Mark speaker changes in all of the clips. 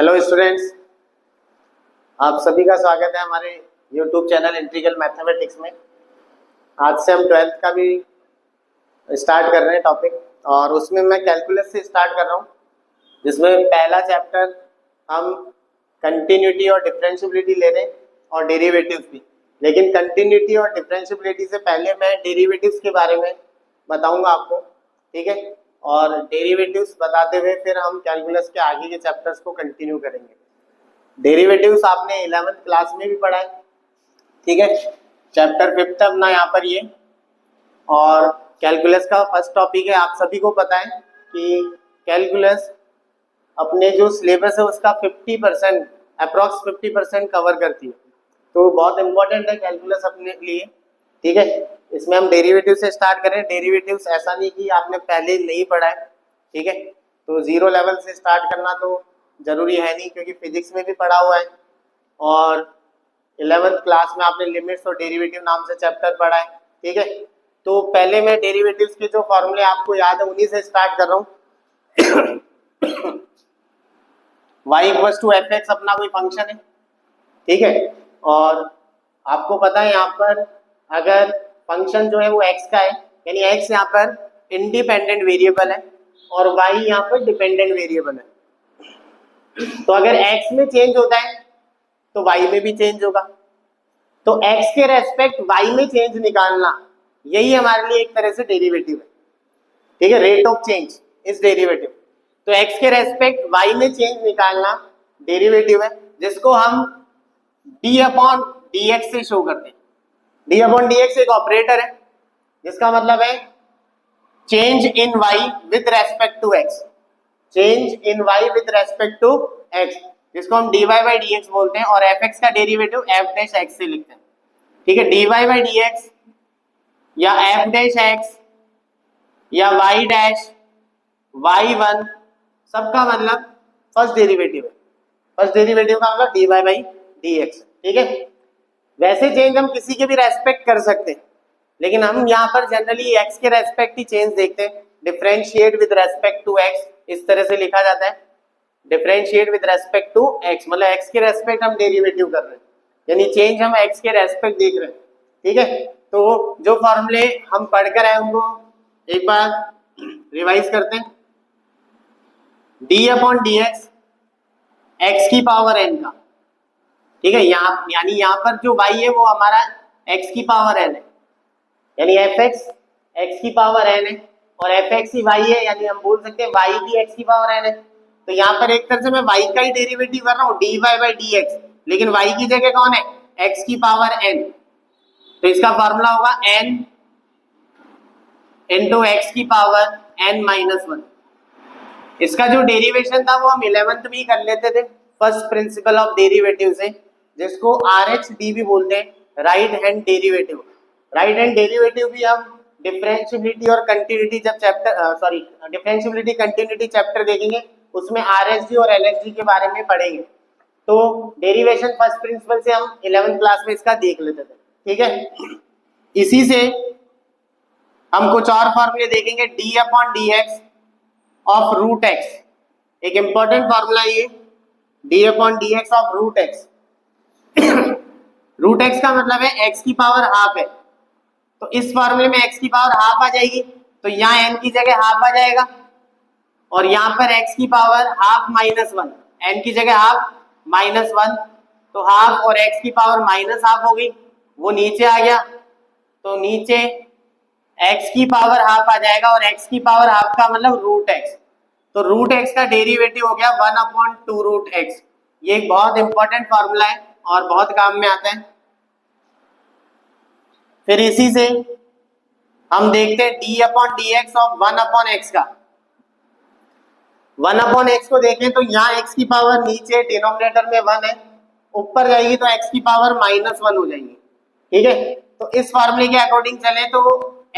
Speaker 1: Hello students, आप सभी का स्वागत है हमारे यूट्यूब चैनल इंटीग्रल मैथमेटिक्स में। आज से हम 12th का भी स्टार्ट कर रहे हैं टॉपिक, और उसमें मैं कैलकुलस से स्टार्ट कर रहा हूँ, जिसमें पहला चैप्टर हम कंटिन्यूटी और डिफरेंशियबिलिटी ले रहे हैं और डेरिवेटिव्स भी। लेकिन कंटिन्यूटी और डिफरेंशियबिलिटी से पहले मैं डेरिवेटिव्स के बारे में बताऊंगा आपको, ठीक है। और डेरिवेटिव्स बताते हुए फिर हम कैलकुलस के आगे के चैप्टर्स को कंटिन्यू करेंगे। डेरिवेटिव्स आपने 11th क्लास में भी पढ़ा है, ठीक है। चैप्टर 5 अपना यहाँ पर ये, और कैलकुलस का फर्स्ट टॉपिक है। आप सभी को पता है कि कैलकुलस अपने जो सिलेबस है उसका 50% अप्रॉक्स 50% कवर करती है, तो बहुत इंपॉर्टेंट है कैलकुलस अपने लिए, ठीक है। इसमें हम डेरिवेटिव से स्टार्ट करें। डेरिवेटिव्स ऐसा नहीं कि आपने पहले नहीं पढ़ा है, ठीक है। तो जीरो लेवल से स्टार्ट करना तो जरूरी है नहीं, क्योंकि फिजिक्स में भी पढ़ा हुआ है, और 11th क्लास में आपने लिमिट्स और डेरिवेटिव नाम से चैप्टर पढ़ा है, ठीक है। तो पहले मैं डेरिवेटिव्स के जो फॉर्मूले आपको याद है उन्हीं से स्टार्ट कर रहा हूँ। y equals to F X अपना कोई फंक्शन है, ठीक है। और आपको पता है यहाँ पर अगर फंक्शन जो है वो x का है, यानी x यहाँ पर इंडिपेंडेंट वेरिएबल है और y यहाँ पर डिपेंडेंट वेरिएबल है। तो अगर x में चेंज होता है तो y में भी चेंज होगा। तो x के रेस्पेक्ट y में चेंज निकालना, यही हमारे लिए एक तरह से डेरिवेटिव है, ठीक है। Rate of change is derivative. तो x के रेस्पेक्ट y में चेंज निकालना डेरिवेटिव है, जिसको हम d अपॉन dx से शो करते हैं। d अपॉन dx एक ऑपरेटर है, जिसका मतलब है change in y with respect to x, change in y with respect to x, जिसको हम dy बाई dx बोलते हैं, और fx का डेरिवेटिव f डैश x से लिखते हैं, ठीक है। dy बाई dx या f डैश x या y डैश y1 सबका मतलब फर्स्ट डेरिवेटिव है। फर्स्ट डेरिवेटिव का मतलब dy बाई dx, ठीक है। वैसे चेंज हम किसी के भी रेस्पेक्ट कर सकते हैं, लेकिन हम यहाँ पर जनरली x के रेस्पेक्ट ही चेंज देखते हैं। Differentiate with respect to x, इस तरह से लिखा जाता है। Differentiate with respect to x मतलब x के रेस्पेक्ट हम डेरिवेटिव कर रहे हैं, यानी चेंज हम x के रेस्पेक्ट देख रहे हैं, ठीक है। तो जो फॉर्मूले हम पढ़कर आए उनको एक बार रिवाइज करते हैं। d अपॉन dx x की पावर n का, ठीक है। यहाँ यानी यहाँ पर जो y है वो हमारा x की पावर n है, यानी fx x की पावर n है और fx ही y है, यानी हम बोल सकते हैं y की x की पावर n है। तो यहाँ पर एक तरह से मैं y का ही डेरिवेटिव कर रहा हूँ dy बाई dx, लेकिन y की जगह कौन है, x की पावर n। तो इसका फॉर्मूला होगा n इंटू एक्स की पावर n माइनस 1। इसका जो डेरिवेशन था वो हम 11th में ही कर लेते थे, फर्स्ट प्रिंसिपल ऑफ डेरिवेटिव से, जिसको RHD भी बोलते हैं, right hand derivative. Right hand derivative भी हम डिफरेंशियबिलिटी और कंटिन्यूटी जब चैप्टर डिफरेंशियबिलिटी कंटिन्यूटी चैप्टर देखेंगे, उसमें RHD और LHD के बारे में पढ़ेंगे। तो डेरिवेशन फर्स्ट प्रिंसिपल से हम 11th क्लास में इसका देख लेते थे, ठीक है। इसी से हम कुछ और फॉर्मूले देखेंगे। d upon dx of root x, एक इंपॉर्टेंट फॉर्मूला ये, d upon dx of root x। Root x का मतलब है x की पावर हाफ है, तो इस फॉर्मूले में x की पावर हाफ आ जाएगी, तो यहाँ n की जगह हाफ आ जाएगा, और यहाँ पर x की पावर हाफ माइनस 1, n की जगह हाफ माइनस 1, तो हाफ और x की पावर माइनस हाफ हो गई, वो नीचे आ गया, तो नीचे x की पावर हाफ आ जाएगा, और x की पावर हाफ का मतलब रूट x, तो रूट x का डेरिवेटिव हो गया 1 अपॉन 2 रूट x। ये एक बहुत इंपॉर्टेंट फॉर्मूला है और बहुत काम में आता है। फिर इसी से हम देखते हैं d upon dx of 1 upon x का। 1 अपॉन x को देखें तो यहाँ x की पावर नीचे डिनोमिनेटर में 1 है, ऊपर जाएगी तो x की पावर माइनस 1 हो जाएगी, ठीक है। तो इस फॉर्मूले के अकॉर्डिंग चले तो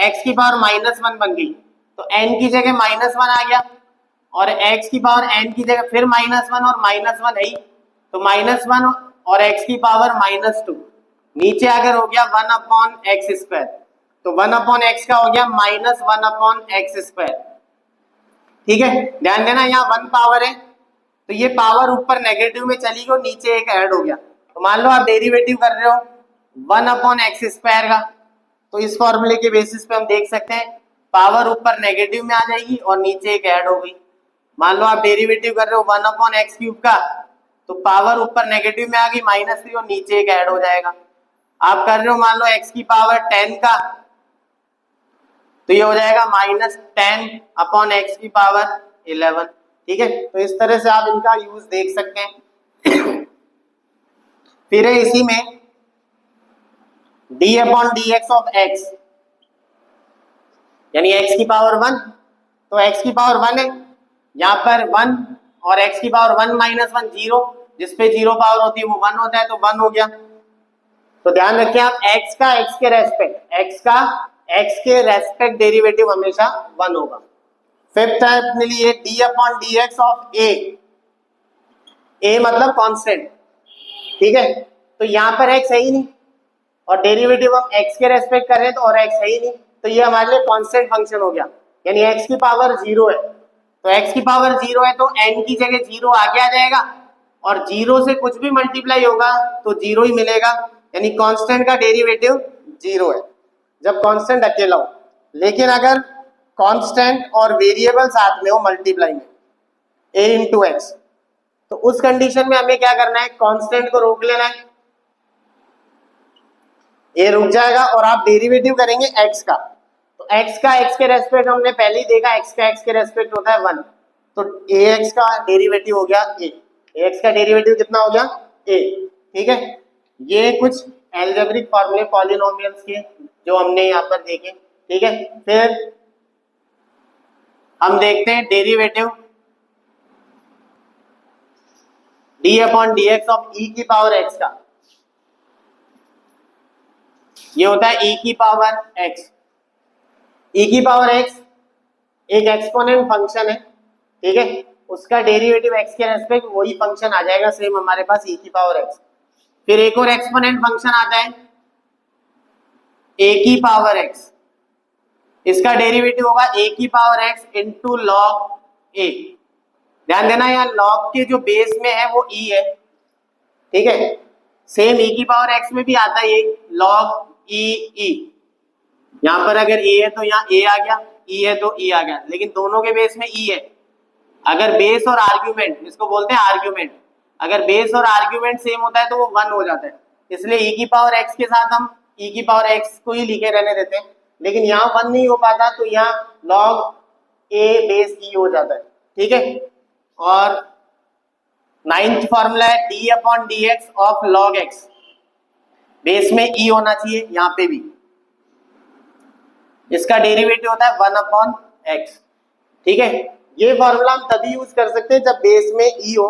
Speaker 1: x की पावर माइनस 1 बन गई, तो n की जगह माइनस 1 आ गया, और x की पावर n की जगह फिर माइनस 1 और माइनस 1 है, तो माइनस 1 और x की पावर माइनस 2, नीचे अगर हो गया 1 अपॉन एक्स स्क्वायर, तो 1 अपॉन एक्स का हो गया माइनस 1 अपॉन एक्स स्क्वायर, ठीक है। ध्यान देना यहाँ 1 पावर है तो ये पावर ऊपर नेगेटिव में चली गई और नीचे एक ऐड हो गया। तो मान लो आप डेरिवेटिव कर रहे हो 1/x² का, तो इस फॉर्मूले के बेसिस पे हम देख सकते हैं पावर ऊपर नेगेटिव में आ जाएगी और नीचे एक ऐड हो गई। मान लो आप डेरिवेटिव कर रहे हो 1/x³ का, तो पावर ऊपर नेगेटिव में आ गई -3 और नीचे एक ऐड हो जाएगा। आप कर रहे हो मान लो x की पावर 10 का, तो ये हो जाएगा -10/x की पावर 11। ठीक है, तो इस तरह से आप इनका यूज देख सकते हैं। फिर है इसी में d/dx ऑफ x, यानी x की पावर 1, तो x की पावर 1 है, यहाँ पर 1 और x की पावर 1 - 1 0, जिसपे 0 पावर होती है वो 1 होता है, तो 1 हो गया। तो ध्यान रखिए आप x का x के रेस्पेक्ट डेरिवेटिव हमेशा 1 होगा। फिफ्थ है अपने लिए d/dx ऑफ a मतलब कांस्टेंट। ठीक है, तो यहाँ पर x है ही नहीं और डेरिवेटिव हम x के रेस्पेक्ट कर रहे हैं, तो और x है ही नहीं, तो ये हमारे लिए कांस्टेंट फंक्शन हो गया, यानी x की पावर 0 है। तो x की पावर 0 है तो n की जगह 0 आगे आ जाएगा और 0 से कुछ भी मल्टीप्लाई होगा तो 0 ही मिलेगा, यानी कांस्टेंट का डेरिवेटिव 0 है जब कांस्टेंट अकेला हो। लेकिन अगर कांस्टेंट और वेरिएबल साथ में हो मल्टीप्लाई में a इंटू एक्स, तो उस कंडीशन में हमें क्या करना है, कांस्टेंट को रोक लेना है, ये रुक जाएगा और आप डेरिवेटिव करेंगे x का। तो x का x के रेस्पेक्ट हमने पहले ही देखा, x का x के रेस्पेक्ट होता है 1, तो ax का डेरिवेटिव हो गया a, ax का डेरिवेटिव कितना हो गया a। ठीक है, ये कुछ एल्जेब्रिक फॉर्मूले पॉलिनोमियल्स के जो हमने यहाँ पर देखे। ठीक है, फिर हम देखते हैं डेरिवेटिव d/dx ऑफ e की पावर x का, ये होता है e की पावर x। e की पावर x एक एक्सपोनेंट फंक्शन है। ठीक है, उसका डेरिवेटिव x के रेस्पेक्ट वही फंक्शन आ जाएगा सेम हमारे पास e की पावर x। फिर एक और एक्सपोनेंट फंक्शन आता है a की पावर x, इसका डेरिवेटिव होगा a की power x into log a। ध्यान देना यहाँ लॉग के जो बेस में है वो e है। ठीक है, सेम e की पावर x में भी आता है ये लॉग e। यहाँ पर अगर a है तो यहाँ a आ गया, e है तो e आ गया, लेकिन दोनों के बेस में e है। अगर बेस और आर्ग्यूमेंट, इसको बोलते हैं आर्ग्यूमेंट, अगर बेस और आर्ग्यूमेंट सेम होता है तो वो 1 हो जाता है, इसलिए e की पावर x के साथ हम e की पावर x को ही लिखे रहने देते हैं। लेकिन यहाँ 1 नहीं हो पाता तो यहाँ log a बेस e हो जाता है। ठीक है, और 9th फॉर्मूला है d/dx of log x, base में e होना चाहिए यहाँ पे भी, इसका डेरिवेटिव होता है 1/x। ठीक है, ये फॉर्मूला हम तभी यूज कर सकते हैं जब बेस में e हो।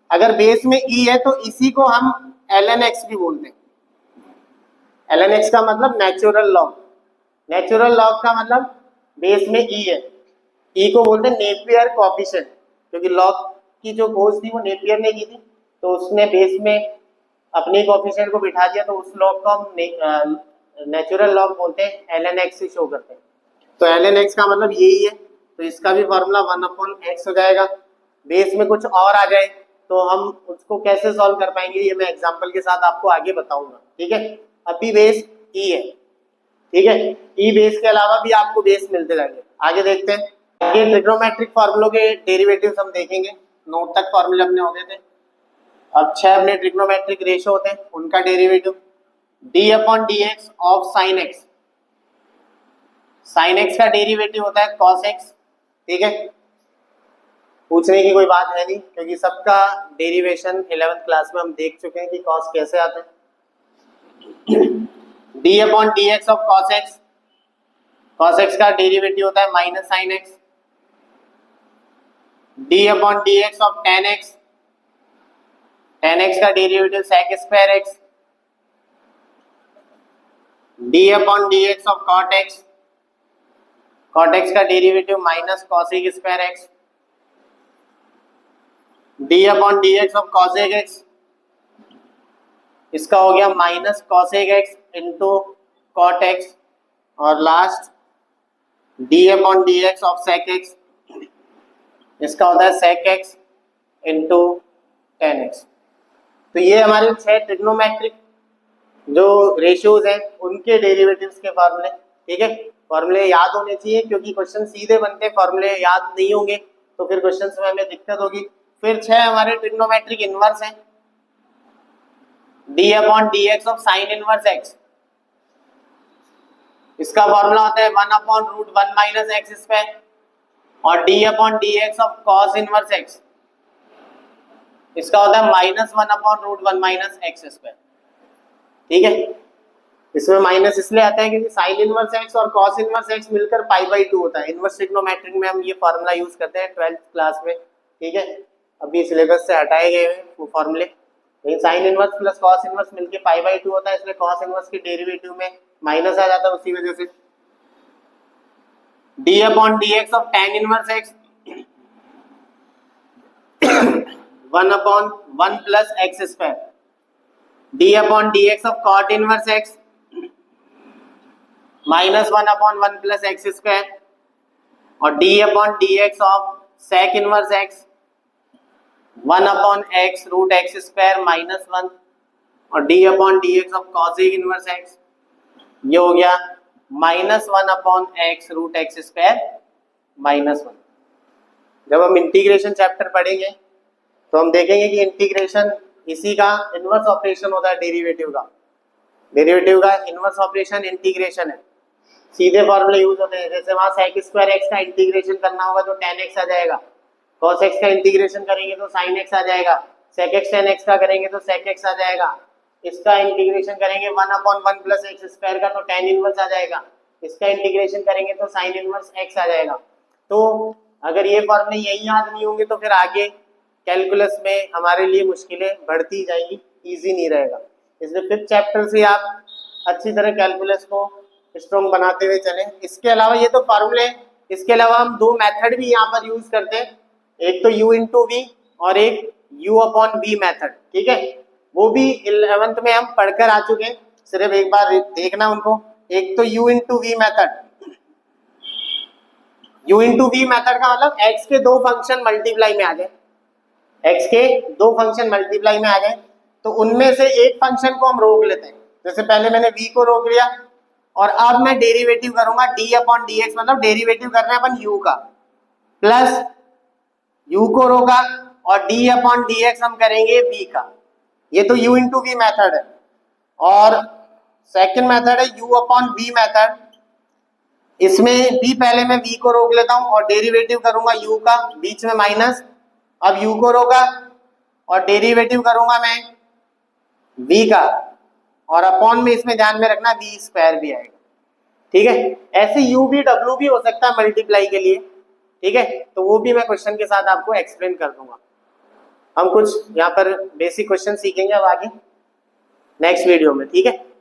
Speaker 1: अगर बेस में e है तो इसी को हम ln x भी बोलते हैं। ln x का मतलब नेचुरल लॉग, नेचुरल लॉग का मतलब बेस में e है। e को बोलते हैं नेपियर कोएफिशिएंट, क्योंकि लॉग की जो खोज थी वो नेपियर ने की थी, तो उसने बेस में अपने कोएफिशिएंट को बिठा दिया, तो उस लॉग को हम नेचुरल लॉग बोलते हैं, ln x से शो करते हैं। तो ln x का मतलब यही है, तो इसका भी फॉर्मूला 1/x हो जाएगा। बेस में कुछ और आ जाए तो हम उसको कैसे सॉल्व कर पाएंगे ये मैं एग्जांपल के साथ आपको आगे बताऊंगा। ठीक है, अभी बेस e है। ठीक है, e बेस के अलावा भी आपको बेस मिलते जाएंगे। आगे देखते हैं, ये ट्रिग्नोमेट्रिक फॉर्मूलों के डेरिवेटिव्स हम देखेंगे। 9 तक फॉर्मूले अपने हो गए थे, अब 6 अपने ट्रिग्नोमेट्रिक रेशियो होते हैं, उनका derivative d/dx of sin x। sin x का डेरिवेटिव होता है cos x। ठीक है, पूछने की कोई बात है नहीं, क्योंकि सबका डेरिवेशन 11th क्लास में हम देख चुके हैं कि cos कैसे आता है। d/dx of cos x, cos x का डेरिवेटिव होता है minus sin x। d/dx of tan x, tan x का derivative sec square x। d/dx of cot x, cot x का derivative minus cosec square x। d/dx of cosec x, इसका हो गया minus cosec x into cot x। और last d/dx of sec x, इसका होता है sec x into 10x। तो ये हमारे 6 ट्रिग्नोमेट्रिक जो रेशियोज हैं उनके डेरिवेटिव्स के फॉर्मूले। ठीक है, फॉर्मूले याद होने चाहिए क्योंकि क्वेश्चन सीधे बनते हैं, फॉर्मूले याद नहीं होंगे तो फिर क्वेश्चन में हमें दिक्कत होगी। फिर 6 हमारे ट्रिग्नोमेट्रिक इनवर्स हैं, d upon D X of sine inverse X, इसका फॉर्मूला होता है 1 upon root 1 minus X square, और d upon D X of cos inverse X, इसका होता है -1 upon root 1 minus X square. ठीक है, इसमें माइनस इसलिए आता है क्योंकि साइन इनवर्स एक्स और कॉस इनवर्स एक्स मिलकर पाई/2 होता है। इनवर्स ट्रिग्नोमेट्रिक में हम ये फॉर्मूला यूज करते हैं 12th क्लास में। ठीक है, अभी सिलेबस से हटाए गए हैं वो फॉर्मूले, लेकिन sine inverse plus cos inverse मिलके पाई/2 होता है, इसलिए कॉस इनवर्स के डेरिवेटिव में माइनस आ जाता है, उसी वजह से d upon D X of tan inverse X 1 upon 1 plus X square, d upon D X of cot inverse X -1 upon 1 plus X square, और d upon D X of sec inverse X 1 upon X root X square -1, और d upon D X of cosec inverse X, ये हो गया -1 upon X root X square -1। जब हम integration chapter पढ़ेंगे तो हम देखेंगे कि इंटीग्रेशन इसी का इनवर्स ऑपरेशन होता है, डेरिवेटिव का इनवर्स ऑपरेशन इंटीग्रेशन है। सीधे फॉर्मूले यूज होते हैं, जैसे वहां sec स्क्वायर x का इंटीग्रेशन करना होगा तो tan x आ जाएगा, cos x का इंटीग्रेशन करेंगे तो sin x आ जाएगा, sec x tan x का करेंगे तो sec x आ जाएगा, इसका इंटीग्रेशन करेंगे 1 अपॉन 1 प्लस एक्स स्क्वायर का तो tan इनवर्स आ जाएगा, इसका इंटीग्रेशन करेंगे तो sin इनवर्स x आ जाएगा। तो अगर ये फॉर्मूले यही याद नहीं होंगे तो फिर आगे कैलकुलस में हमारे लिए मुश्किलें बढ़ती जाएंगी, इजी नहीं रहेगा। इसलिए 5th चैप्टर से आप अच्छी तरह कैलकुलस को स्ट्रॉन्ग बनाते हुए चलें। इसके अलावा ये तो फॉर्मूले, इसके अलावा हम 2 मेथड भी यहाँ पर यूज करते हैं, एक तो u इंटू वी और एक u अपॉन v मेथड। ठीक है, वो भी 11th में हम पढ़कर आ चुके हैं, सिर्फ एक बार देखना उनको। एक तो u into V method, u into V method का मतलब x के 2 फंक्शन मल्टीप्लाई में आ जाए, x के 2 फंक्शन मल्टीप्लाई में आ जाए तो उनमें से एक फंक्शन को हम रोक लेते हैं। जैसे पहले मैंने v को रोक लिया और अब मैं डेरिवेटिव करूंगा d अपॉन डी एक्स, मतलब डेरिवेटिव कर रहे हैं अपन u का, प्लस u को रोका और d अपॉन डी एक्स हम करेंगे v का। ये तो u इंटू वी मैथड है। और सेकेंड मैथड है u अपॉन v मैथड, इसमें भी पहले मैं v को रोक लेता हूं और डेरिवेटिव करूंगा u का, बीच में माइनस, अब u को रोका और डेरिवेटिव करूंगा मैं v का, और अपॉन में इसमें ध्यान में रखना v स्क्वायर भी आएगा। ठीक है, ऐसे u भी w भी हो सकता है मल्टीप्लाई के लिए। ठीक है, तो वो भी मैं क्वेश्चन के साथ आपको एक्सप्लेन कर दूंगा। हम कुछ यहाँ पर बेसिक क्वेश्चन सीखेंगे अब आगे नेक्स्ट वीडियो में। ठीक है।